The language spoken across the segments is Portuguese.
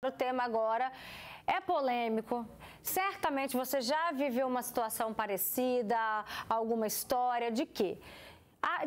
O tema agora é polêmico. Certamente você já viveu uma situação parecida, alguma história de quê?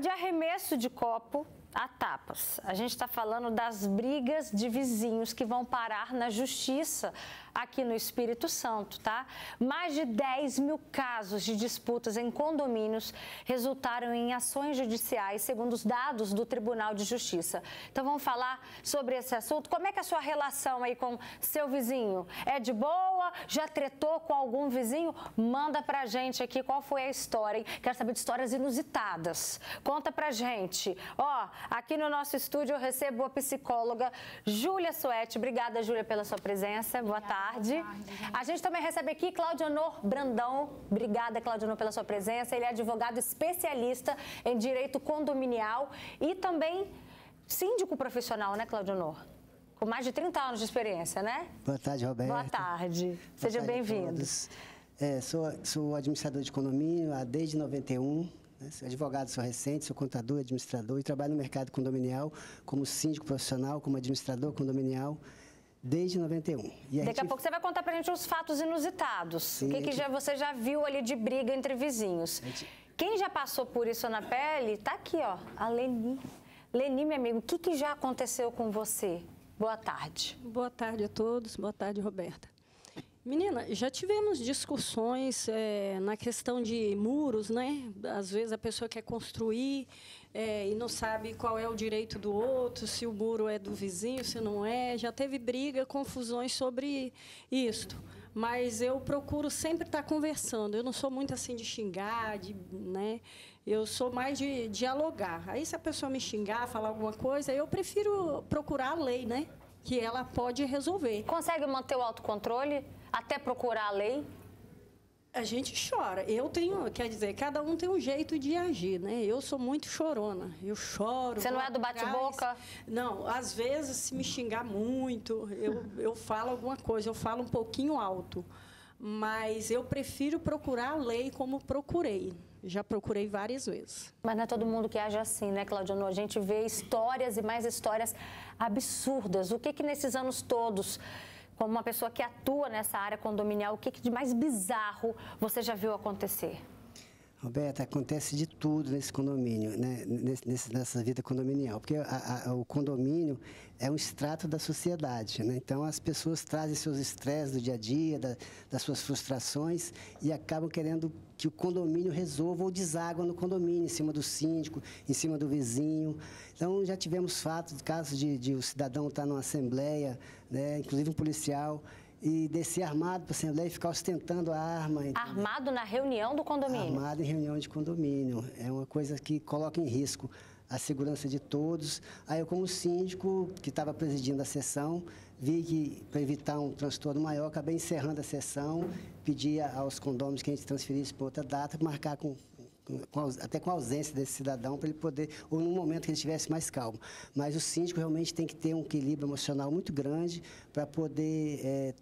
De arremesso de copo a tapas. A gente está falando das brigas de vizinhos que vão parar na justiça aqui no Espírito Santo, tá? Mais de 10 mil casos de disputas em condomínios resultaram em ações judiciais, segundo os dados do Tribunal de Justiça. Então vamos falar sobre esse assunto. Como é que é a sua relação aí com seu vizinho? É de boa? Já tretou com algum vizinho? Manda pra gente aqui qual foi a história, hein? Quero saber de histórias inusitadas. Conta pra gente. Ó, aqui no nosso estúdio eu recebo a psicóloga Júlia Suete. Obrigada, Júlia, pela sua presença. Boa tarde. A gente também recebe aqui Claudionor Brandão. Obrigada, Claudionor, pela sua presença. Ele é advogado especialista em direito condominial e também síndico profissional, né, Claudionor? Com mais de 30 anos de experiência, né? Boa tarde, Roberto. Boa tarde. Seja bem-vindo. Sou administrador de condomínio desde 91. Sou advogado, sou recente, sou contador, administrador e trabalho no mercado condominial como síndico profissional, como administrador condominial desde 91. Daqui a pouco você vai contar pra gente os fatos inusitados. Sim, o que você já viu ali de briga entre vizinhos. Quem já passou por isso na pele, tá aqui, ó, a Leni. Leni, meu amigo, o que já aconteceu com você? Boa tarde. Boa tarde a todos, boa tarde, Roberta. Menina, já tivemos discussões na questão de muros, né? Às vezes a pessoa quer construir e não sabe qual é o direito do outro, se o muro é do vizinho, se não é. Já teve briga, confusões sobre isto. Mas eu procuro sempre estar conversando. Eu não sou muito assim de xingar, né? Eu sou mais de dialogar. Aí se a pessoa me xingar, falar alguma coisa, eu prefiro procurar a lei, né? Que ela pode resolver. Consegue manter o autocontrole até procurar a lei? A gente chora. Quer dizer, cada um tem um jeito de agir, né? Eu sou muito chorona. Eu choro. Você não é do bate-boca? Não, às vezes, se me xingar muito, eu falo alguma coisa, eu falo um pouquinho alto. Mas eu prefiro procurar a lei como procurei. Já procurei várias vezes. Mas não é todo mundo que age assim, né, Claudionor? A gente vê histórias e mais histórias absurdas. O que nesses anos todos, como uma pessoa que atua nessa área condominial, o que de mais bizarro você já viu acontecer? Roberta, acontece de tudo nesse condomínio, né? Nessa vida condominial, porque o condomínio é um extrato da sociedade, né? Então as pessoas trazem seus estresses do dia a dia, das suas frustrações e acabam querendo que o condomínio resolva ou deságua no condomínio, em cima do síndico, em cima do vizinho. Então já tivemos casos de o cidadão estar numa assembleia, né? Inclusive um policial, e descer armado para a Assembleia e ficar ostentando a arma. Entendeu? Armado na reunião do condomínio? Armado em reunião de condomínio. É uma coisa que coloca em risco a segurança de todos. Aí eu, como síndico, que estava presidindo a sessão, vi que, para evitar um transtorno maior, acabei encerrando a sessão, pedi aos condôminos que a gente transferisse para outra data, marcar até com a ausência desse cidadão, para ele poder, ou num momento que ele estivesse mais calmo. Mas o síndico realmente tem que ter um equilíbrio emocional muito grande para poder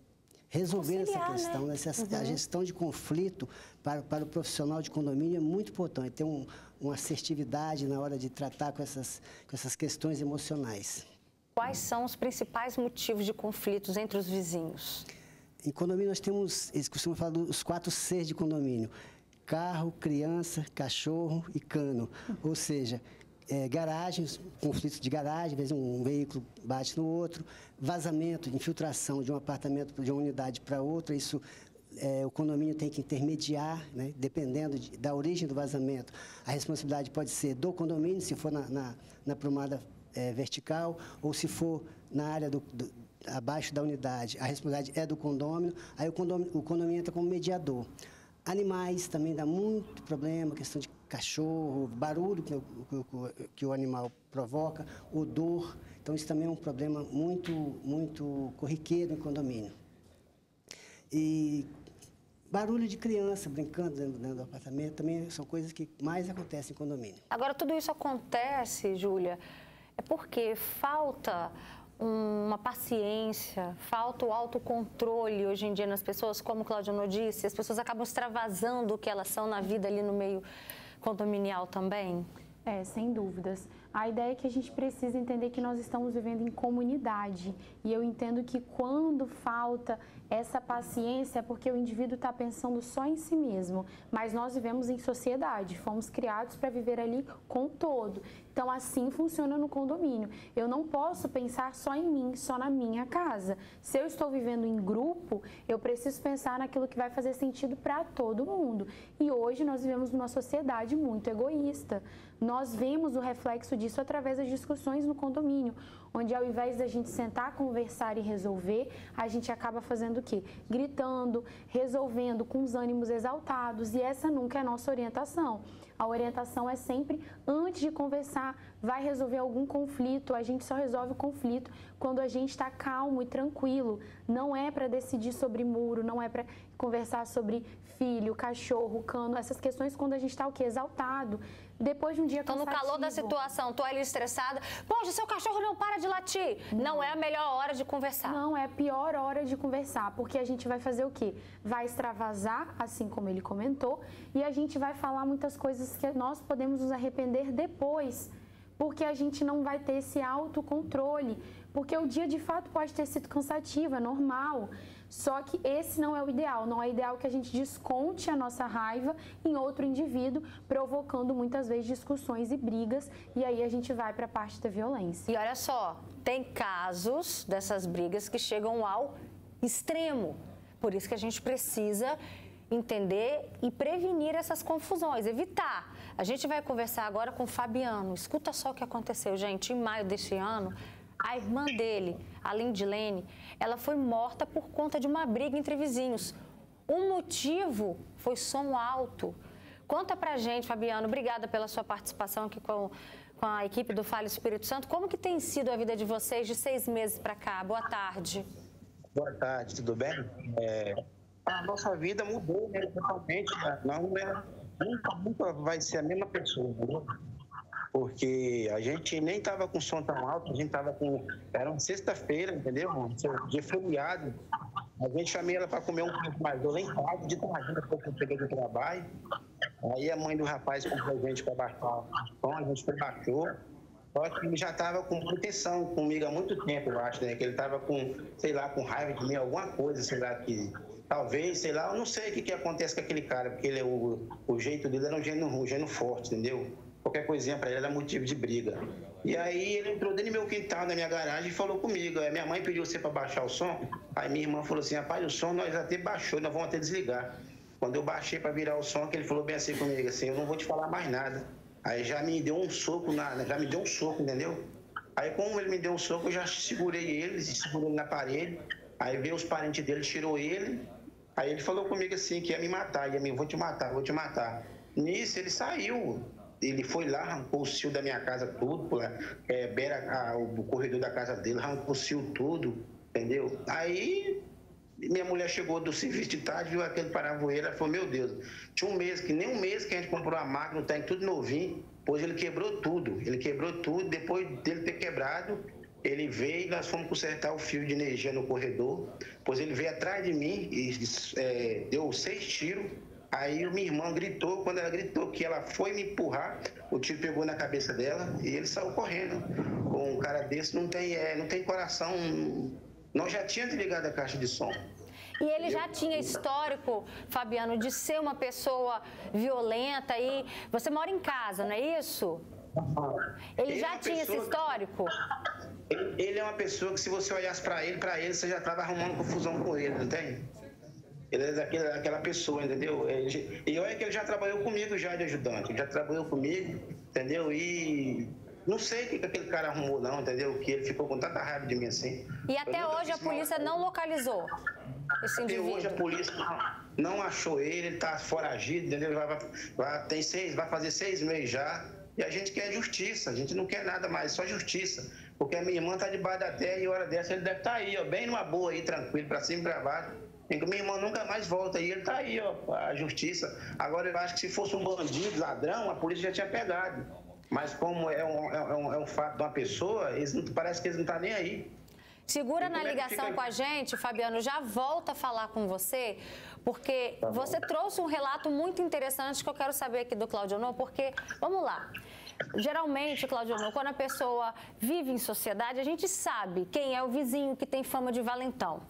resolver essa questão, né? A gestão de conflito para o profissional de condomínio é muito importante, ter uma assertividade na hora de tratar com essas questões emocionais. Quais são os principais motivos de conflitos entre os vizinhos? Em condomínio nós temos, eles costumam falar dos 4 Cs de condomínio: carro, criança, cachorro e cano. Ou seja, garagens, conflitos de garagem, às vezes um veículo bate no outro, vazamento, infiltração de um apartamento, de uma unidade para outra, isso o condomínio tem que intermediar, né? Dependendo da origem do vazamento. A responsabilidade pode ser do condomínio, se for na prumada vertical, ou se for na área abaixo da unidade, a responsabilidade é do condômino, aí o condomínio entra como mediador. Animais também dá muito problema, questão de cachorro, barulho que o animal provoca, odor. Então, isso também é um problema muito, muito corriqueiro em condomínio. E barulho de criança brincando dentro do apartamento também são coisas que mais acontecem em condomínio. Agora, tudo isso acontece, Júlia, é porque falta uma paciência, falta o autocontrole hoje em dia nas pessoas, como o Claudionor disse, as pessoas acabam extravasando o que elas são na vida ali no meio condominial também? Sem dúvidas. A ideia é que a gente precisa entender que nós estamos vivendo em comunidade. E eu entendo que quando falta essa paciência é porque o indivíduo está pensando só em si mesmo. Mas nós vivemos em sociedade, fomos criados para viver ali com o todo. Então, assim funciona no condomínio. Eu não posso pensar só em mim, só na minha casa. Se eu estou vivendo em grupo, eu preciso pensar naquilo que vai fazer sentido para todo mundo. E hoje nós vivemos numa sociedade muito egoísta. Nós vemos o reflexo disso através das discussões no condomínio, onde ao invés da gente sentar, conversar e resolver, a gente acaba fazendo o quê? Gritando, resolvendo com os ânimos exaltados, e essa nunca é a nossa orientação. A orientação é sempre, antes de conversar, vai resolver algum conflito. A gente só resolve o conflito quando a gente está calmo e tranquilo. Não é para decidir sobre muro, não é para conversar sobre filho, cachorro, cano, essas questões quando a gente está o quê? Exaltado. Depois de um dia cansativo. Então, no calor da situação, tô ali estressada, poxa, seu cachorro não para de latir. Não é a melhor hora de conversar. Não, é a pior hora de conversar, porque a gente vai fazer o quê? Vai extravasar, assim como ele comentou, e a gente vai falar muitas coisas que nós podemos nos arrepender depois, porque a gente não vai ter esse autocontrole, porque o dia de fato pode ter sido cansativo, é normal. Só que esse não é o ideal, não é ideal que a gente desconte a nossa raiva em outro indivíduo, provocando muitas vezes discussões e brigas, e aí a gente vai para a parte da violência. E olha só, tem casos dessas brigas que chegam ao extremo, por isso que a gente precisa entender e prevenir essas confusões, evitar. A gente vai conversar agora com o Fabiano, escuta só o que aconteceu, gente, em maio deste ano. A irmã dele, a Lindilene, ela foi morta por conta de uma briga entre vizinhos. O motivo foi som alto. Conta pra gente, Fabiano, obrigada pela sua participação aqui com a equipe do Fale Espírito Santo. Como que tem sido a vida de vocês de 6 meses para cá? Boa tarde. Boa tarde, tudo bem? A nossa vida mudou, né, totalmente. Nunca vai ser a mesma pessoa, entendeu? Porque a gente nem estava com som tão alto, a gente estava com... Era uma sexta-feira, entendeu? Dia feriado. A gente chamei ela para comer um pouco mais lá em casa, de tarde, depois que eu cheguei do trabalho. Aí a mãe do rapaz comprou a gente para baixar o som, a gente baixou. Só que ele já estava com proteção comigo há muito tempo, eu acho, né? Que ele estava com, sei lá, com raiva de mim, alguma coisa, sei lá, que... Talvez, sei lá, eu não sei o que acontece com aquele cara, porque ele, o jeito dele era um gênio forte, entendeu? Qualquer coisinha para ele era motivo de briga. E aí ele entrou dentro do meu quintal, na minha garagem, e falou comigo. Aí minha mãe pediu você para baixar o som. Aí minha irmã falou assim, rapaz, o som nós até baixou, nós vamos até desligar. Quando eu baixei para virar o som, que ele falou bem assim comigo, assim, eu não vou te falar mais nada. Aí já me deu um soco, entendeu? Aí como ele me deu um soco, eu já segurei ele na parede. Aí veio os parentes dele, tirou ele. Aí ele falou comigo assim, que ia me matar, vou te matar. Nisso ele saiu. Ele foi lá, arrancou o cio da minha casa tudo, o corredor da casa dele, arrancou o cio tudo, entendeu? Aí minha mulher chegou do serviço de tarde, viu aquele paravoeiro, ela falou, meu Deus, tinha nem um mês que a gente comprou a máquina, tá tudo novinho, pois ele quebrou tudo, depois dele ter quebrado, ele veio e nós fomos consertar o fio de energia no corredor, pois ele veio atrás de mim e deu 6 tiros. Aí minha irmã gritou, quando ela gritou que ela foi me empurrar, o tiro pegou na cabeça dela e ele saiu correndo. Com um cara desse não tem coração. Nós já tínhamos desligado a caixa de som. E ele já tinha histórico, Fabiano, de ser uma pessoa violenta e você mora em casa, não é isso? Ele já tinha esse histórico? Ele é uma pessoa que se você olhasse para ele você já estava arrumando confusão com ele, não tem? Ele é daquela pessoa, entendeu? E olha que ele já trabalhou comigo já de ajudante, ele já trabalhou comigo, entendeu? E não sei o que aquele cara arrumou não, entendeu? Que ele ficou com tanta raiva de mim assim. E até hoje a polícia não localizou esse indivíduo? Até hoje a polícia não achou ele está foragido, entendeu? Vai fazer 6 meses já. E a gente quer justiça, a gente não quer nada mais, só justiça. Porque a minha irmã está debaixo da terra e hora dessa ele deve estar aí, ó, bem numa boa aí, tranquilo, para cima e para baixo. Minha irmã nunca mais volta e ele está aí, ó, a justiça. Agora eu acho que se fosse um bandido, ladrão, a polícia já tinha pegado. Mas como é um fato de uma pessoa, parece que eles não estão nem aí. Segura na ligação com a gente, Fabiano, já volto a falar com você, porque você trouxe um relato muito interessante que eu quero saber aqui do Claudionor, porque, vamos lá, Geralmente, Claudionor, quando a pessoa vive em sociedade, a gente sabe quem é o vizinho que tem fama de valentão.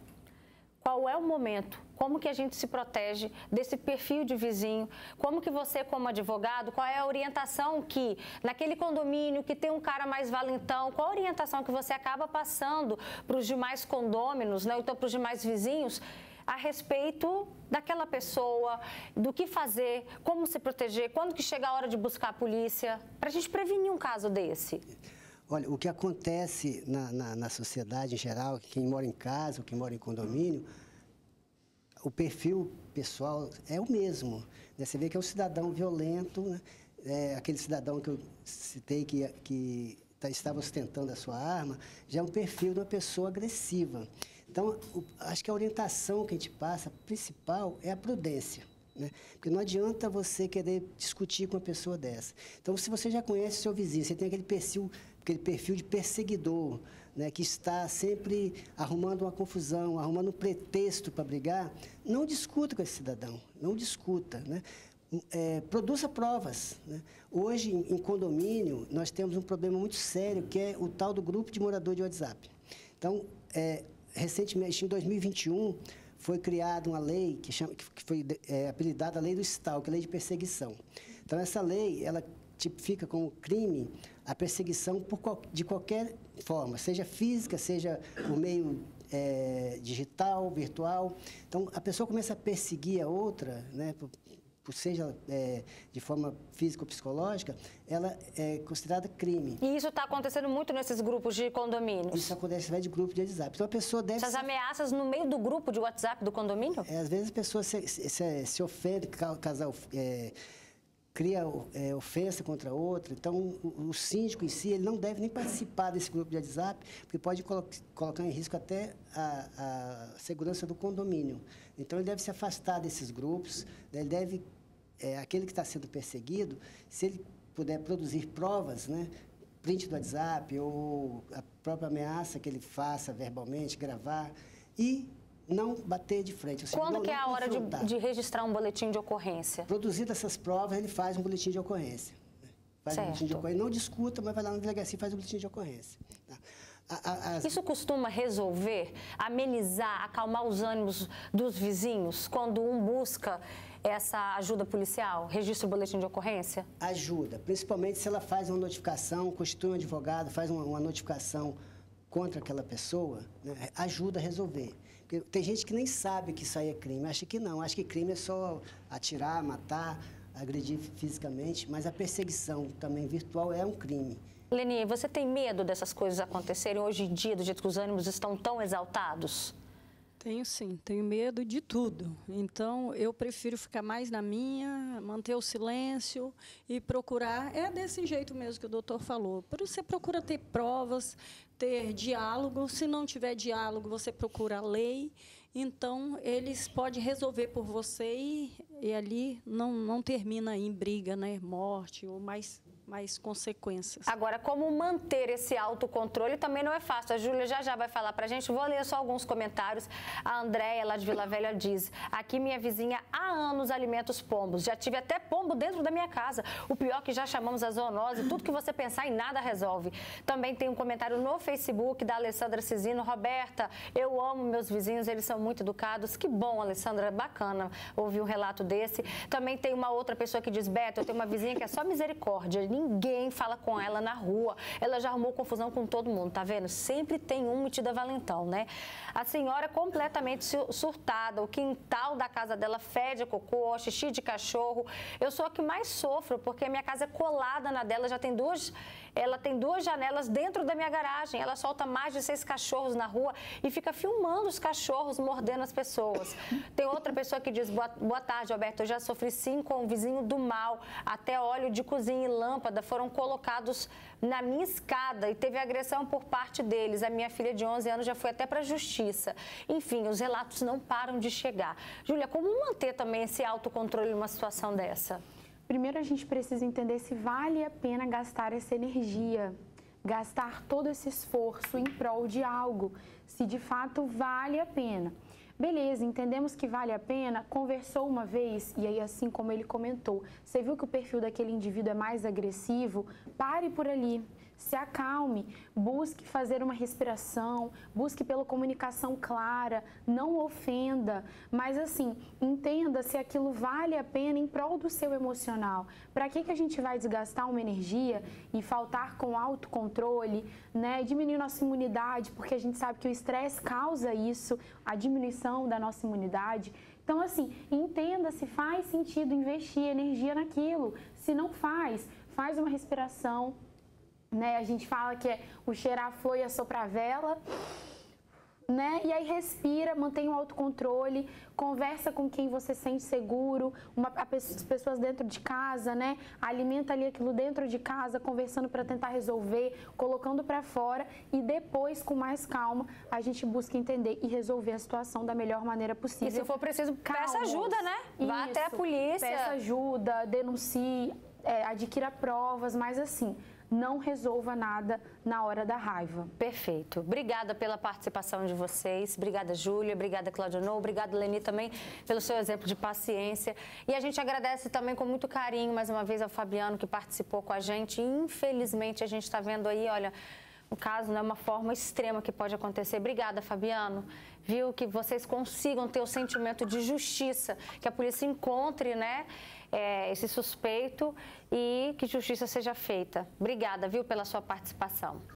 Qual é o momento? Como que a gente se protege desse perfil de vizinho? Como que você, como advogado, qual é a orientação que, naquele condomínio que tem um cara mais valentão, qual a orientação que você acaba passando para os demais condôminos, né? Então para os demais vizinhos, a respeito daquela pessoa, do que fazer, como se proteger, quando que chega a hora de buscar a polícia, para a gente prevenir um caso desse? Olha, o que acontece na sociedade em geral, quem mora em casa, ou quem mora em condomínio, o perfil pessoal é o mesmo. Né? Você vê que é um cidadão violento, né? Aquele cidadão que eu citei que estava ostentando a sua arma, já é um perfil de uma pessoa agressiva. Então, acho que a orientação que a gente passa, principal, é a prudência. Né? Porque não adianta você querer discutir com uma pessoa dessa. Então, se você já conhece o seu vizinho, você tem aquele perfil de perseguidor, né, que está sempre arrumando uma confusão, arrumando um pretexto para brigar, não discuta com esse cidadão, não discuta. Né? Produza provas. Né? Hoje, em condomínio, nós temos um problema muito sério, que é o tal do grupo de morador de WhatsApp. Então, recentemente, em 2021, foi criada uma lei que foi apelidada a Lei do Stalker, a Lei de Perseguição. Então, essa lei, ela tipifica como crime a perseguição de qualquer forma, seja física, seja por meio digital, virtual. Então, a pessoa começa a perseguir a outra, né, seja de forma física ou psicológica, ela é considerada crime. E isso está acontecendo muito nesses grupos de condomínios? Isso acontece através de grupo de WhatsApp. Então, a pessoa deve... Essas ameaças no meio do grupo de WhatsApp do condomínio? Às vezes a pessoa se ofende, casal... cria ofensa contra outra. Então, o síndico em si, ele não deve nem participar desse grupo de WhatsApp, porque pode colocar em risco até a segurança do condomínio. Então, ele deve se afastar desses grupos, ele deve, aquele que está sendo perseguido, se ele puder produzir provas, né, print do WhatsApp ou a própria ameaça que ele faça verbalmente, gravar, e não bater de frente. Seja, quando que é a hora de registrar um boletim de ocorrência? Produzidas essas provas, ele faz um boletim de ocorrência. Faz um boletim de ocorrência. Não discuta, mas vai lá na delegacia e faz um boletim de ocorrência. Tá? Isso costuma resolver, amenizar, acalmar os ânimos dos vizinhos quando um busca essa ajuda policial? Registra o boletim de ocorrência? Ajuda, principalmente se ela faz uma notificação, constitui um advogado, faz uma notificação contra aquela pessoa, né? Ajuda a resolver. Porque tem gente que nem sabe que isso aí é crime, acha que não, acha que crime é só atirar, matar, agredir fisicamente, mas a perseguição também virtual é um crime. Leni, você tem medo dessas coisas acontecerem hoje em dia, do jeito que os ânimos estão tão exaltados? Tenho sim, tenho medo de tudo. Então, eu prefiro ficar mais na minha, manter o silêncio e procurar. É desse jeito mesmo que o doutor falou. Você procura ter provas, ter diálogo. Se não tiver diálogo, você procura a lei. Então, eles podem resolver por você e ali não termina em briga, né? Morte ou mais consequências. Agora, como manter esse autocontrole também não é fácil. A Júlia já vai falar pra gente. Vou ler só alguns comentários. A Andréia, lá de Vila Velha, diz: aqui minha vizinha há anos alimenta os pombos. Já tive até pombo dentro da minha casa. O pior é que já chamamos a zoonose. Tudo que você pensar em nada resolve. Também tem um comentário no Facebook da Alessandra Cisino. Roberta, eu amo meus vizinhos, eles são muito educados. Que bom, Alessandra, bacana ouvir um relato desse. Também tem uma outra pessoa que diz: Beto, eu tenho uma vizinha que é só misericórdia. Ninguém fala com ela na rua. Ela já arrumou confusão com todo mundo, tá vendo? Sempre tem um metido a valentão, né? A senhora é completamente surtada. O quintal da casa dela fede a cocô, xixi de cachorro. Eu sou a que mais sofro, porque a minha casa é colada na dela. Ela tem duas janelas dentro da minha garagem. Ela solta mais de 6 cachorros na rua e fica filmando os cachorros mordendo as pessoas. Tem outra pessoa que diz: boa tarde, Alberto. Eu já sofri sim com um vizinho do mal. Até óleo de cozinha e lâmpada foram colocados na minha escada e teve agressão por parte deles. A minha filha de 11 anos já foi até para a justiça. Enfim, os relatos não param de chegar. Júlia, como manter também esse autocontrole numa situação dessa? Primeiro, a gente precisa entender se vale a pena gastar essa energia, gastar todo esse esforço em prol de algo, se de fato vale a pena. beleza, entendemos que vale a pena, conversou uma vez, e aí assim como ele comentou, você viu que o perfil daquele indivíduo é mais agressivo, pare por ali. Se acalme, busque fazer uma respiração, busque pela comunicação clara, não ofenda, mas assim, entenda se aquilo vale a pena em prol do seu emocional. Para que a gente vai desgastar uma energia e faltar com autocontrole, né? Diminuir nossa imunidade, porque a gente sabe que o estresse causa isso, a diminuição da nossa imunidade. Então, assim, entenda se faz sentido investir energia naquilo. Se não faz, faz uma respiração. Né? A gente fala que é o cheirar a flor e assoprar a vela, né? E aí respira, mantém o autocontrole, conversa com quem você sente seguro, as pessoas dentro de casa, né? Alimenta ali aquilo dentro de casa, conversando para tentar resolver, colocando para fora e depois, com mais calma, a gente busca entender e resolver a situação da melhor maneira possível. E se for preciso, peça ajuda, né? Vá até a polícia. Peça ajuda, denuncie, adquira provas, mas assim, não resolva nada na hora da raiva. Perfeito. Obrigada pela participação de vocês. Obrigada, Júlia. Obrigada, Claudionô. Obrigada, Leni, também pelo seu exemplo de paciência. E a gente agradece também com muito carinho, mais uma vez, ao Fabiano, que participou com a gente. Infelizmente, a gente está vendo aí, olha, no caso, né, uma forma extrema que pode acontecer. Obrigada, Fabiano. Viu? Que vocês consigam ter o sentimento de justiça, que a polícia encontre, né, esse suspeito e que justiça seja feita. Obrigada, viu, pela sua participação.